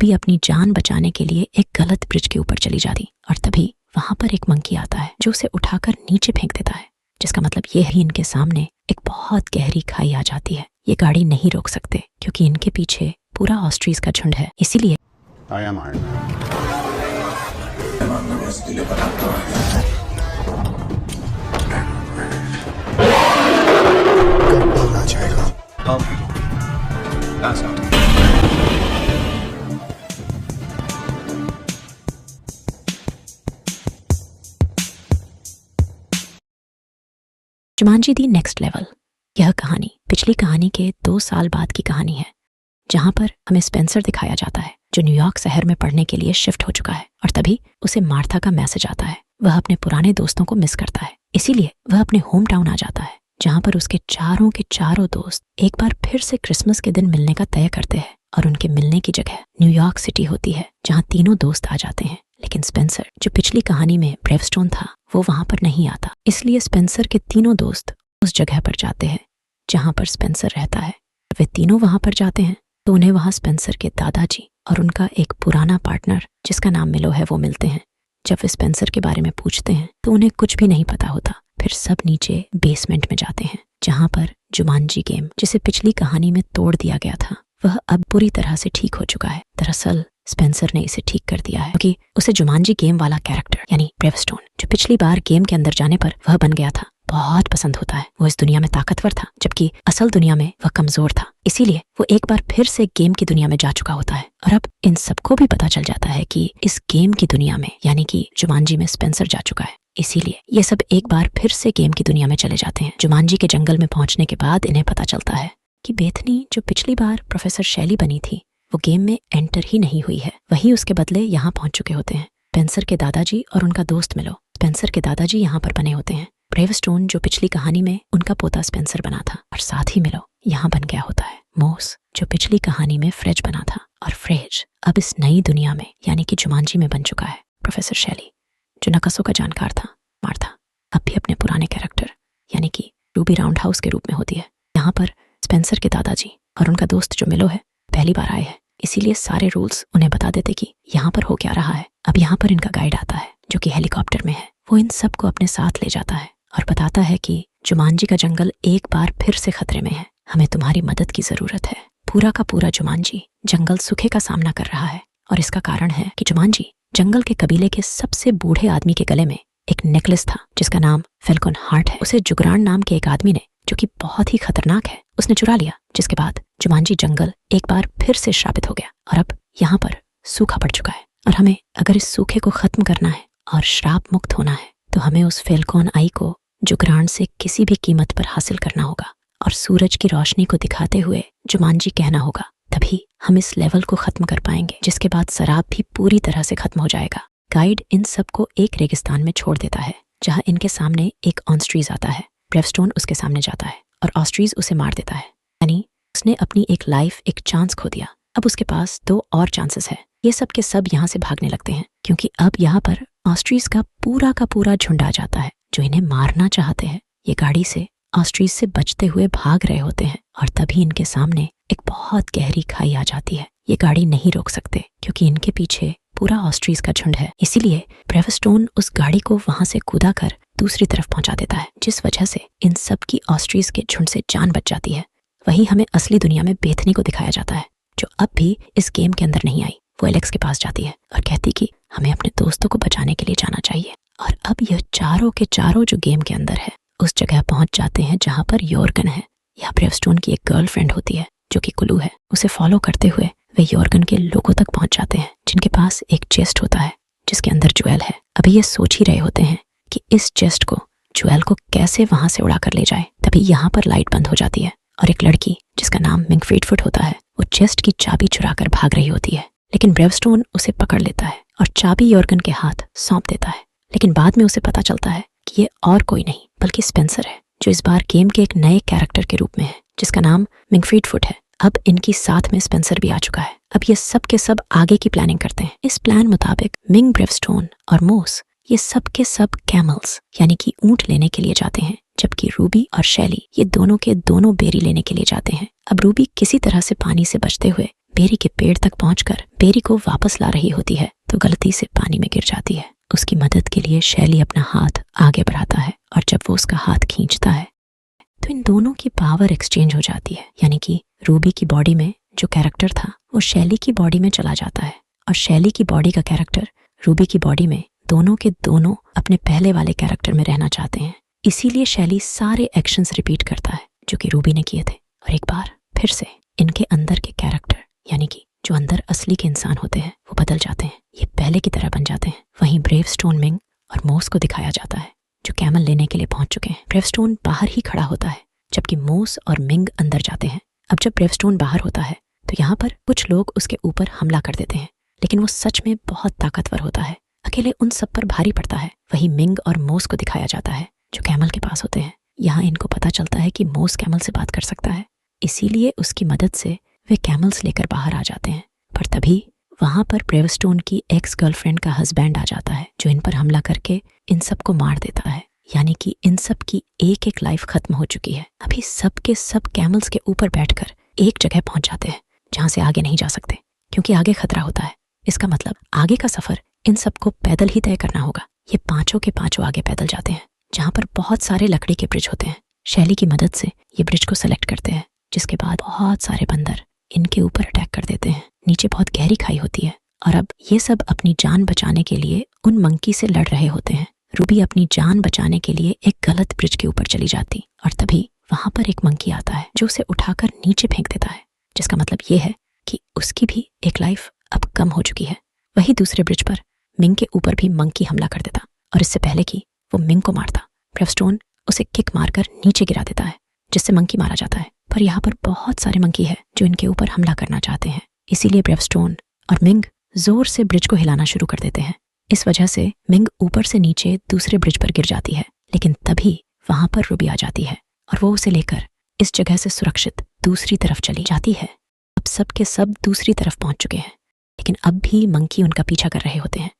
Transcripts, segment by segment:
Ruby अपनी जान बचाने के लिए एक गलत ब्रिज के ऊपर चली जाती और तभी वहां पर एक मंकी आता है जो उसे उठाकर नीचे फेंक देता है, जिसका मतलब ये है इनके सामने एक बहुत गहरी खाई आ जाती है। ये गाड़ी नहीं रोक सकते क्योंकि इनके पीछे पूरा ऑस्ट्रीज का झुंड है। इसीलिए जुमांजी दी नेक्स्ट लेवल। यह कहानी पिछली कहानी के 2 साल बाद की कहानी है, जहां पर हमें स्पेंसर दिखाया जाता है जो न्यूयॉर्क शहर में पढ़ने के लिए शिफ्ट हो चुका है और तभी उसे मार्था का मैसेज आता है। वह अपने पुराने दोस्तों को मिस करता है, इसीलिए वह अपने होम टाउन आ जाता है, जहां पर उसके चारों के चारों दोस्त एक बार फिर से क्रिसमस के दिन मिलने का तय करते हैं और उनके मिलने की जगह न्यूयॉर्क सिटी होती है, जहां तीनों दोस्त आ जाते हैं। लेकिन स्पेंसर जो पिछली कहानी में ब्रेवस्टोन था वो वहां पर नहीं आता, इसलिए स्पेंसर के तीनों दोस्त उस जगह पर जाते हैं जहां पर स्पेंसर रहता है। वे तीनों वहां पर जाते हैं तो उन्हें वहां स्पेंसर के दादाजी और उनका एक पुराना पार्टनर जिसका नाम मिलो है वो मिलते हैं। जब वे स्पेंसर के बारे में पूछते हैं तो उन्हें कुछ भी नहीं पता होता। फिर सब नीचे बेसमेंट में जाते हैं जहां पर जुमांजी गेम, जिसे पिछली कहानी में तोड़ दिया गया था, वह अब पूरी तरह से ठीक हो चुका है। दरअसल स्पेंसर ने इसे ठीक कर दिया है क्योंकि उसे जुमांजी गेम वाला कैरेक्टर यानी ब्रेवस्टोन जो पिछली बार गेम के अंदर जाने पर वह बन गया था बहुत पसंद होता है। वो इस दुनिया में ताकतवर था जबकि असल दुनिया में वह कमजोर था, इसीलिए वो एक बार फिर से गेम की दुनिया में जा चुका होता है। और अब इन सबको भी पता चल जाता है कि इस गेम की दुनिया में यानी कि जुमांजी में स्पेंसर जा चुका है, इसीलिए ये सब एक बार फिर से गेम की दुनिया में चले जाते हैं। जुमांजी के जंगल में पहुंचने के बाद इन्हें पता चलता है कि बेथनी जो पिछली बार प्रोफेसर शैली बनी थी वो गेम में एंटर ही नहीं हुई है, वही उसके बदले यहाँ पहुंच चुके होते हैं। स्पेंसर के दादाजी और उनका दोस्त मिलो, स्पेंसर के दादाजी यहाँ पर बने होते हैं। ब्रेवस्टोन जो पिछली कहानी में उनका पोता स्पेंसर बना था और साथ ही मिलो यहाँ बन गया होता है। मोस जो पिछली कहानी में फ्रेज बना था और फ्रेज अब इस नई दुनिया में यानी कि जुमांजी में बन चुका है। प्रोफेसर शैली जो नकसों का जानकार था, मार्था अब भी अपने पुराने कैरेक्टर यानी कि रूबी राउंड हाउस के रूप में होती है। यहाँ पर स्पेंसर के दादाजी और उनका दोस्त जो मिलो है पहली बार आए हैं, इसीलिए सारे रूल्स उन्हें बता देते कि यहाँ पर हो क्या रहा है। अब यहाँ पर इनका गाइड आता है जो कि हेलीकॉप्टर में है। वो इन सबको अपने साथ ले जाता है और बताता है कि जुमांजी का जंगल एक बार फिर से खतरे में है, हमें तुम्हारी मदद की जरूरत है। पूरा का पूरा जुमांजी जंगल सूखे का सामना कर रहा है और इसका कारण है कि जुमांजी जंगल के कबीले के सबसे बूढ़े आदमी के गले में एक नेकलेस था जिसका नाम फेल्कन हार्ट है। उसे जुगरान नाम के एक आदमी ने, जो कि बहुत ही खतरनाक है, उसने चुरा लिया, जिसके बाद जुमांजी जंगल एक बार फिर से श्रापित हो गया और अब यहाँ पर सूखा पड़ चुका है। और हमें अगर इस सूखे को खत्म करना है और श्राप मुक्त होना है तो हमें उस फेल्कॉन आई को जुगरान से किसी भी कीमत पर हासिल करना होगा और सूरज की रोशनी को दिखाते हुए जुमांजी कहना होगा, तभी हम इस लेवल को खत्म कर पाएंगे, जिसके बाद शराब भी पूरी तरह से खत्म हो जाएगा। गाइड इन सबको एक रेगिस्तान में छोड़ देता है जहां इनके सामने एक ऑस्ट्रीज आता है। ब्रेवस्टोन उसके सामने जाता है और ऑस्ट्रीज उसे मार देता है, यानी उसने अपनी एक लाइफ, एक चांस खो दिया। अब उसके पास 2 और चांसेस है। ये सब के सब यहाँ से भागने लगते हैं क्योंकि अब यहाँ पर ऑस्ट्रीज का पूरा झुंड आ जाता है जो इन्हें मारना चाहते हैं। ये गाड़ी से ऑस्ट्रीज से बचते हुए भाग रहे होते हैं और तभी इनके सामने एक बहुत गहरी खाई आ जाती है। ये गाड़ी नहीं रोक सकते क्योंकि इनके पीछे पूरा ऑस्ट्रीज का झुंड है, इसीलिए ब्रेवस्टोन उस गाड़ी को वहां से कूदा कर दूसरी तरफ पहुंचा देता है, जिस वजह से इन सब की ऑस्ट्रीज के झुंड से जान बच जाती है। वही हमें असली दुनिया में बेथनी को दिखाया जाता है जो अब भी इस गेम के अंदर नहीं आई। वो एलेक्स के पास जाती है और कहती कि हमें अपने दोस्तों को बचाने के लिए जाना चाहिए। और अब यह चारों के चारों जो गेम के अंदर है उस जगह पहुंच जाते हैं जहां पर योर्गन है। यह ब्रेवस्टोन की एक गर्लफ्रेंड होती है जो कि कुलू है। उसे फॉलो करते हुए वे योर्गन के लोगों तक पहुंच जाते हैं जिनके पास एक चेस्ट होता है जिसके अंदर ज्वेल है। अभी ये सोच ही रहे होते हैं कि इस चेस्ट को, ज्वेल को कैसे वहां से उड़ा कर ले जाए। तभी यहाँ पर लाइट बंद हो जाती है और एक लड़की जिसका नाम मिंग फ्रीडफुट होता है वो चेस्ट की चाबी चुरा कर भाग रही होती है, लेकिन ब्रेवस्टोन उसे पकड़ लेता है और चाबी योर्गन के हाथ सौंप देता है। लेकिन बाद में उसे पता चलता है कि ये और कोई नहीं बल्कि स्पेंसर है जो इस बार गेम के एक नए कैरेक्टर के रूप में है जिसका नाम मिंग फ्रीडफुट है। अब इनकी साथ में स्पेंसर भी आ चुका है। अब ये सब के सब आगे की प्लानिंग करते हैं। इस प्लान मुताबिक मिंग, ब्रेवस्टोन और मोस ये सब के सब कैमल्स यानी कि ऊंट लेने के लिए जाते हैं, जबकि रूबी और शैली ये दोनों के दोनों बेरी लेने के लिए जाते हैं। अब रूबी किसी तरह से पानी से बचते हुए बेरी के पेड़ तक पहुंचकर बेरी को वापस ला रही होती है तो गलती से पानी में गिर जाती है। उसकी मदद के लिए शैली अपना हाथ आगे बढ़ाता है और जब वो उसका हाथ खींचता है तो इन दोनों की पावर एक्सचेंज हो जाती है, यानी कि रूबी की बॉडी में जो कैरेक्टर था वो शैली की बॉडी में चला जाता है और शैली की बॉडी का कैरेक्टर रूबी की बॉडी में, दोनों के दोनों अपने पहले वाले कैरेक्टर में रहना चाहते हैं। इसीलिए शैली सारे एक्शंस रिपीट करता है जो कि रूबी ने किए थे और एक बार फिर से इनके अंदर के कैरेक्टर, यानी कि जो अंदर असली के इंसान होते हैं, वो बदल जाते हैं, ये पहले की तरह बन जाते हैं। वहीं ब्रेवस्टोन, मिंग और मोस को दिखाया जाता है जो कैमल लेने के लिए पहुंच चुके हैं। ब्रेवस्टोन बाहर ही खड़ा होता है जबकि मोस और मिंग अंदर जाते हैं। अब जब ब्रेवस्टोन बाहर होता है तो यहाँ पर कुछ लोग उसके ऊपर हमला कर देते हैं, लेकिन वो सच में बहुत ताकतवर होता है, अकेले उन सब पर भारी पड़ता है। वहीं मिंग और मोस को दिखाया जाता है जो कैमल के पास होते हैं। यहाँ इनको पता चलता है कि मोस कैमल से बात कर सकता है, इसीलिए उसकी मदद से वे कैमल्स लेकर बाहर आ जाते हैं। पर तभी वहां पर ब्रेवस्टोन की एक्स गर्लफ्रेंड का हस्बैंड आ जाता है जो इन पर हमला करके इन सबको मार देता है, यानी कि इन सब की एक एक लाइफ खत्म हो चुकी है। अभी सब के सब कैमल्स के ऊपर बैठकर एक जगह पहुंच जाते हैं जहां से आगे नहीं जा सकते क्योंकि आगे खतरा होता है। इसका मतलब आगे का सफर इन सबको पैदल ही तय करना होगा। ये पांचों के पांचों आगे पैदल जाते हैं जहां पर बहुत सारे लकड़ी के ब्रिज होते हैं। शैली की मदद से ये ब्रिज को सेलेक्ट करते हैं, जिसके बाद बहुत सारे बंदर इनके ऊपर अटैक कर देते हैं। नीचे बहुत गहरी खाई होती है और अब ये सब अपनी जान बचाने के लिए उन मंकी से लड़ रहे होते हैं। रूबी अपनी जान बचाने के लिए एक गलत ब्रिज के ऊपर चली जाती और तभी वहां पर एक मंकी आता है जो उसे उठाकर नीचे फेंक देता है, जिसका मतलब ये है कि उसकी भी एक लाइफ अब कम हो चुकी है। वही दूसरे ब्रिज पर मिंग के ऊपर भी मंकी हमला कर देता और इससे पहले कि वो मिंग को मारता, ब्रेवस्टोन उसे किक मारकर नीचे गिरा देता है, जिससे मंकी मारा जाता है। पर यहाँ पर बहुत सारे मंकी है जो इनके ऊपर हमला करना चाहते हैं, इसीलिए ब्रेवस्टोन और मिंग जोर से ब्रिज को हिलाना शुरू कर देते हैं। इस वजह से मिंग ऊपर से नीचे दूसरे ब्रिज पर गिर जाती है, लेकिन तभी वहां पर रूबी आ जाती है और वो उसे लेकर इस जगह से सुरक्षित दूसरी तरफ चली जाती है। अब सब के सब दूसरी तरफ पहुंच चुके हैं, लेकिन अब भी मंकी उनका पीछा कर रहे होते हैं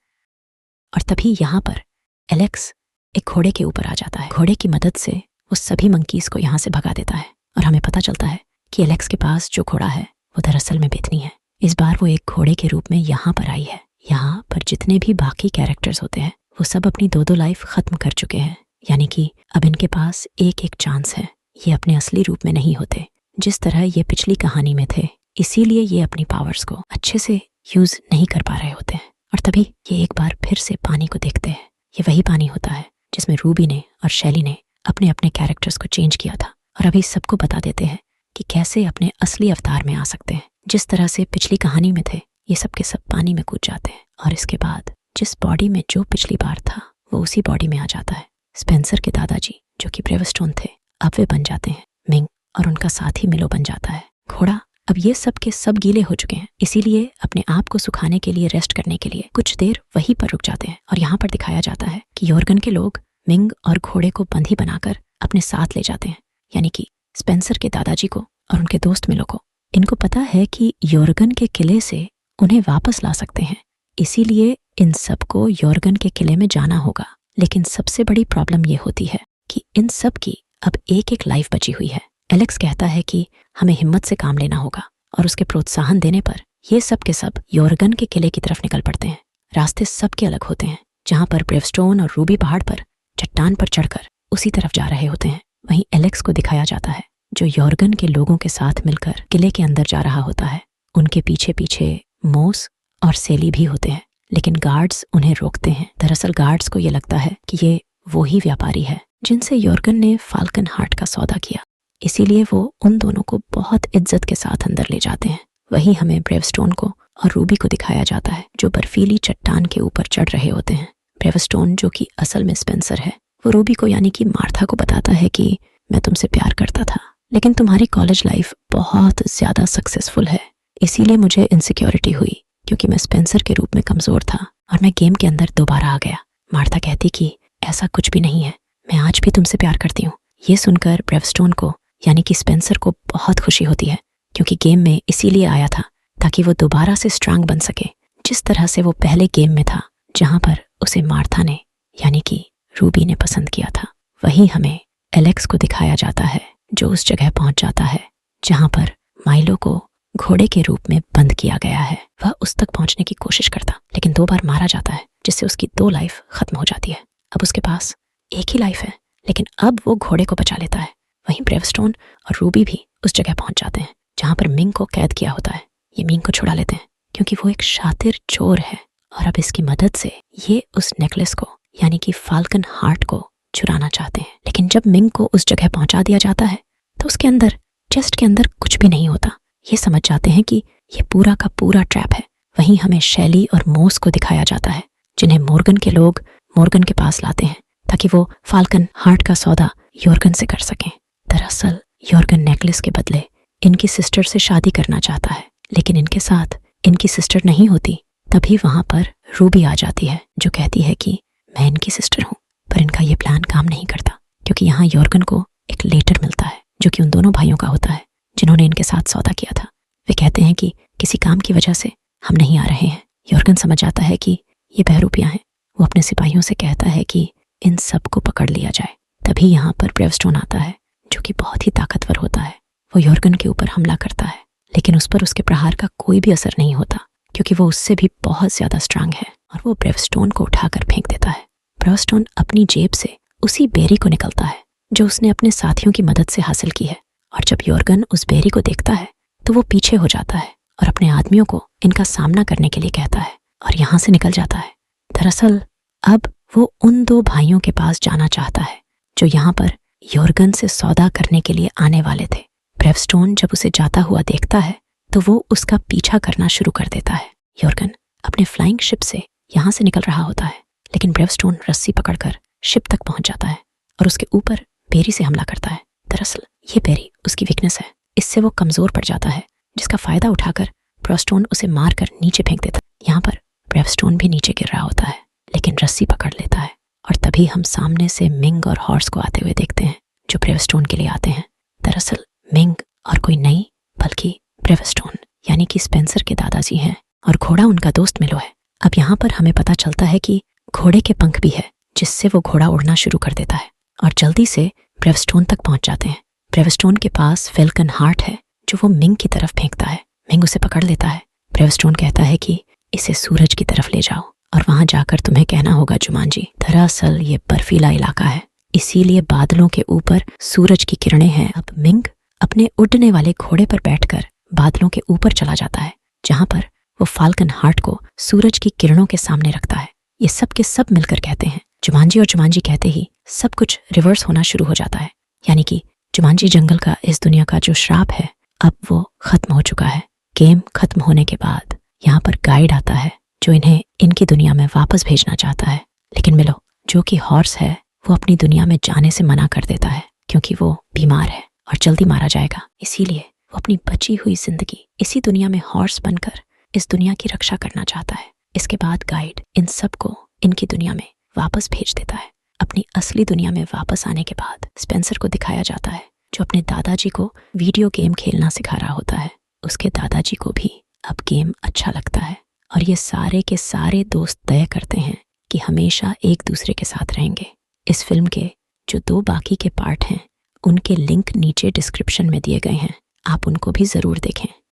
और तभी यहाँ पर एलेक्स एक घोड़े के ऊपर आ जाता है। घोड़े की मदद से वो सभी मंकीज को यहाँ से भगा देता है और हमें पता चलता है कि एलेक्स के पास जो घोड़ा है वो दरअसल में बेथनी है। इस बार वो एक घोड़े के रूप में यहाँ पर आई है। यहाँ पर जितने भी बाकी कैरेक्टर्स होते हैं वो सब अपनी दो लाइफ खत्म कर चुके हैं, यानी कि अब इनके पास एक एक चांस है। ये अपने असली रूप में नहीं होते जिस तरह ये पिछली कहानी में थे, इसीलिए ये अपनी पावर्स को अच्छे से यूज नहीं कर पा रहे होते हैं। और तभी ये एक बार फिर से पानी को देखते हैं। ये वही पानी होता है जिसमें रूबी ने और शैली ने अपने अपने कैरेक्टर्स को चेंज किया था और अभी सबको बता देते हैं कि कैसे अपने असली अवतार में आ सकते हैं। जिस तरह से पिछली कहानी में थे, ये सब के सब पानी में कूद जाते हैं और इसके बाद जिस बॉडी में जो पिछली बार था वो उसी बॉडी में आ जाता है। स्पेंसर के दादाजी जो कि ब्रेवस्टोन थे, अब वे बन जाते हैं मिंग और उनका साथी मिलो बन जाता है घोड़ा। अब ये सब के सब गीले हो चुके हैं, इसीलिए अपने आप को सुखाने के लिए, रेस्ट करने के लिए कुछ देर वहीं पर रुक जाते हैं और यहाँ पर दिखाया जाता है कि योर्गन के लोग मिंग और घोड़े को बंधी बनाकर अपने साथ ले जाते हैं, यानी कि स्पेंसर के दादाजी को और उनके दोस्त मिलो को। इनको पता है कि योर्गन के किले से उन्हें वापस ला सकते हैं, इसीलिए इन सबको योर्गन के किले में जाना होगा। लेकिन सबसे बड़ी प्रॉब्लम ये होती है कि इन सब की अब एक एक लाइफ बची हुई है। एलेक्स कहता है कि हमें हिम्मत से काम लेना होगा और उसके प्रोत्साहन देने पर ये सब के सब योर्गन के किले की तरफ निकल पड़ते हैं। रास्ते सबके अलग होते हैं, जहां पर ब्रेवस्टोन और रूबी पहाड़ पर चट्टान पर चढ़कर उसी तरफ जा रहे होते हैं। वहीं एलेक्स को दिखाया जाता है जो योर्गन के लोगों के साथ मिलकर किले के अंदर जा रहा होता है। उनके पीछे पीछे मोस और सेली भी होते हैं, लेकिन गार्ड्स उन्हें रोकते हैं। दरअसल गार्ड्स को ये लगता है कि ये वो ही व्यापारी है जिनसे योर्गन ने फाल्कन हार्ट का सौदा किया, इसीलिए वो उन दोनों को बहुत इज्जत के साथ अंदर ले जाते हैं। वहीं हमें ब्रेवस्टोन को और रूबी को दिखाया जाता है जो बर्फीली चट्टान के ऊपर चढ़ रहे होते हैं। ब्रेवस्टोन जो कि असल में स्पेंसर है, वो रूबी को यानी कि मार्था को बताता है कि मैं तुमसे प्यार करता था, लेकिन तुम्हारी कॉलेज लाइफ बहुत ज्यादा सक्सेसफुल है, इसीलिए मुझे इनसिक्योरिटी हुई क्योंकि मैं स्पेंसर के रूप में कमजोर था और मैं गेम के अंदर दोबारा आ गया। मार्था कहती कि ऐसा कुछ भी नहीं है, मैं आज भी तुमसे प्यार करती हूँ। ये सुनकर ब्रेवस्टोन को यानी कि स्पेंसर को बहुत खुशी होती है क्योंकि गेम में इसीलिए आया था ताकि वो दोबारा से स्ट्रांग बन सके, जिस तरह से वो पहले गेम में था जहां पर उसे मार्था ने यानी कि रूबी ने पसंद किया था। वहीं हमें एलेक्स को दिखाया जाता है जो उस जगह पहुंच जाता है जहां पर माइलो को घोड़े के रूप में बंद किया गया है। वह उस तक पहुंचने की कोशिश करता, लेकिन 2 बार मारा जाता है, जिससे उसकी 2 लाइफ खत्म हो जाती है। अब उसके पास एक ही लाइफ है, लेकिन अब वो घोड़े को बचा लेता है। वहीं ब्रेवस्टोन और रूबी भी उस जगह पहुंच जाते हैं जहां पर मिंग को कैद किया होता है। ये मिंग को छुड़ा लेते हैं क्योंकि वो एक शातिर चोर है, और अब इसकी मदद से ये उस नेकलेस को, यानी कि फाल्कन हार्ट को चुराना चाहते हैं। लेकिन जब मिंग को उस जगह पहुंचा दिया जाता है तो उसके अंदर, चेस्ट के अंदर कुछ भी नहीं होता। ये समझ जाते हैं कि ये पूरा का पूरा ट्रैप है। वहीं हमें शैली और मोस को दिखाया जाता है, जिन्हें मॉर्गन के लोग मॉर्गन के पास लाते हैं ताकि वो फाल्कन हार्ट का सौदा यॉर्गन से कर सकें। दरअसल यॉर्गन नेकलेस के बदले इनकी सिस्टर से शादी करना चाहता है, लेकिन इनके साथ इनकी सिस्टर नहीं होती। तभी वहां पर रूबी आ जाती है, जो कहती है कि मैं इनकी सिस्टर हूं। पर इनका ये प्लान काम नहीं करता, क्योंकि यहाँ यॉर्गन को एक लेटर मिलता है जो कि उन दोनों भाइयों का होता है जिन्होंने इनके साथ सौदा किया था। वे कहते हैं कि किसी काम की वजह से हम नहीं आ रहे हैं। यॉर्गन समझ जाता है कि ये बहरूपियां हैं। वो अपने सिपाहियों से कहता है कि इन सबको पकड़ लिया जाए। तभी यहाँ पर ब्रेवस्टोन आता है, जो कि बहुत ही ताकतवर होता है। वो यॉर्गन के ऊपर हमला करता है, लेकिन उस पर उसके प्रहार का कोई भी असर नहीं होता, क्योंकि वो उससे भी बहुत ज्यादा स्ट्रांग है, और वो ब्रेवस्टोन को उठाकर फेंक देता है। ब्रेवस्टोन अपनी जेब से उसी बेरी को निकलता है जो उसने अपने साथियों की मदद से हासिल की है, और जब यॉर्गन उस बेरी को देखता है तो वो पीछे हो जाता है और अपने आदमियों को इनका सामना करने के लिए कहता है और यहाँ से निकल जाता है। दरअसल अब वो उन 2 भाइयों के पास जाना चाहता है जो यहाँ पर यॉर्गन से सौदा करने के लिए आने वाले थे। ब्रेवस्टोन जब उसे जाता हुआ देखता है तो वो उसका पीछा करना शुरू कर देता है। यॉर्गन अपने फ्लाइंग शिप से यहाँ से निकल रहा होता है, लेकिन ब्रेवस्टोन रस्सी पकड़कर शिप तक पहुंच जाता है और उसके ऊपर बेरी से हमला करता है। दरअसल ये बेरी उसकी वीकनेस है, इससे वो कमजोर पड़ जाता है, जिसका फायदा उठाकर ब्रेवस्टोन उसे मारकर नीचे फेंक देता है। यहाँ पर ब्रेवस्टोन भी नीचे गिर रहा होता है, लेकिन रस्सी पकड़ लेता है, और तभी हम सामने से मिंग और हॉर्स को आते हुए देखते हैं, जो ब्रेवस्टोन के लिए आते हैं। दरअसल मिंग और कोई नहीं बल्कि ब्रेवस्टोन यानी कि स्पेंसर के दादाजी हैं, और घोड़ा उनका दोस्त मिलो है। अब यहाँ पर हमें पता चलता है कि घोड़े के पंख भी है, जिससे वो घोड़ा उड़ना शुरू कर देता है, और जल्दी से ब्रेवस्टोन तक पहुंच जाते हैं। ब्रेवस्टोन के पास फाल्कन हार्ट है जो वो मिंग की तरफ फेंकता है। मिंग उसे पकड़ लेता है। ब्रेवस्टोन कहता है कि इसे सूरज की तरफ ले जाओ और वहां जाकर तुम्हें कहना होगा जुमांजी। दरअसल ये बर्फीला इलाका है, इसीलिए बादलों के ऊपर सूरज की किरणें हैं। अब मिंग अपने उड़ने वाले घोड़े पर बैठकर बादलों के ऊपर चला जाता है, जहां पर वो फाल्कन हार्ट को सूरज की किरणों के सामने रखता है। ये सब के सब मिलकर कहते हैं जुमांजी, और जुमांजी कहते ही सब कुछ रिवर्स होना शुरू हो जाता है, यानी कि जुमांजी जंगल का इस दुनिया का जो श्राप है अब वो खत्म हो चुका है। गेम खत्म होने के बाद यहाँ पर गाइड आता है जो इन्हें इनकी दुनिया में वापस भेजना चाहता है, लेकिन मिलो जो कि हॉर्स है वो अपनी दुनिया में जाने से मना कर देता है, क्योंकि वो बीमार है और जल्दी मारा जाएगा। इसीलिए वो अपनी बची हुई जिंदगी इसी दुनिया में हॉर्स बनकर इस दुनिया की रक्षा करना चाहता है। इसके बाद गाइड इन सबको इनकी दुनिया में वापस भेज देता है। अपनी असली दुनिया में वापस आने के बाद स्पेंसर को दिखाया जाता है, जो अपने दादाजी को वीडियो गेम खेलना सिखा रहा होता है। उसके दादाजी को भी अब गेम अच्छा लगता है, और ये सारे के सारे दोस्त तय करते हैं कि हमेशा एक दूसरे के साथ रहेंगे। इस फिल्म के जो 2 बाकी के पार्ट हैं उनके लिंक नीचे डिस्क्रिप्शन में दिए गए हैं, आप उनको भी ज़रूर देखें।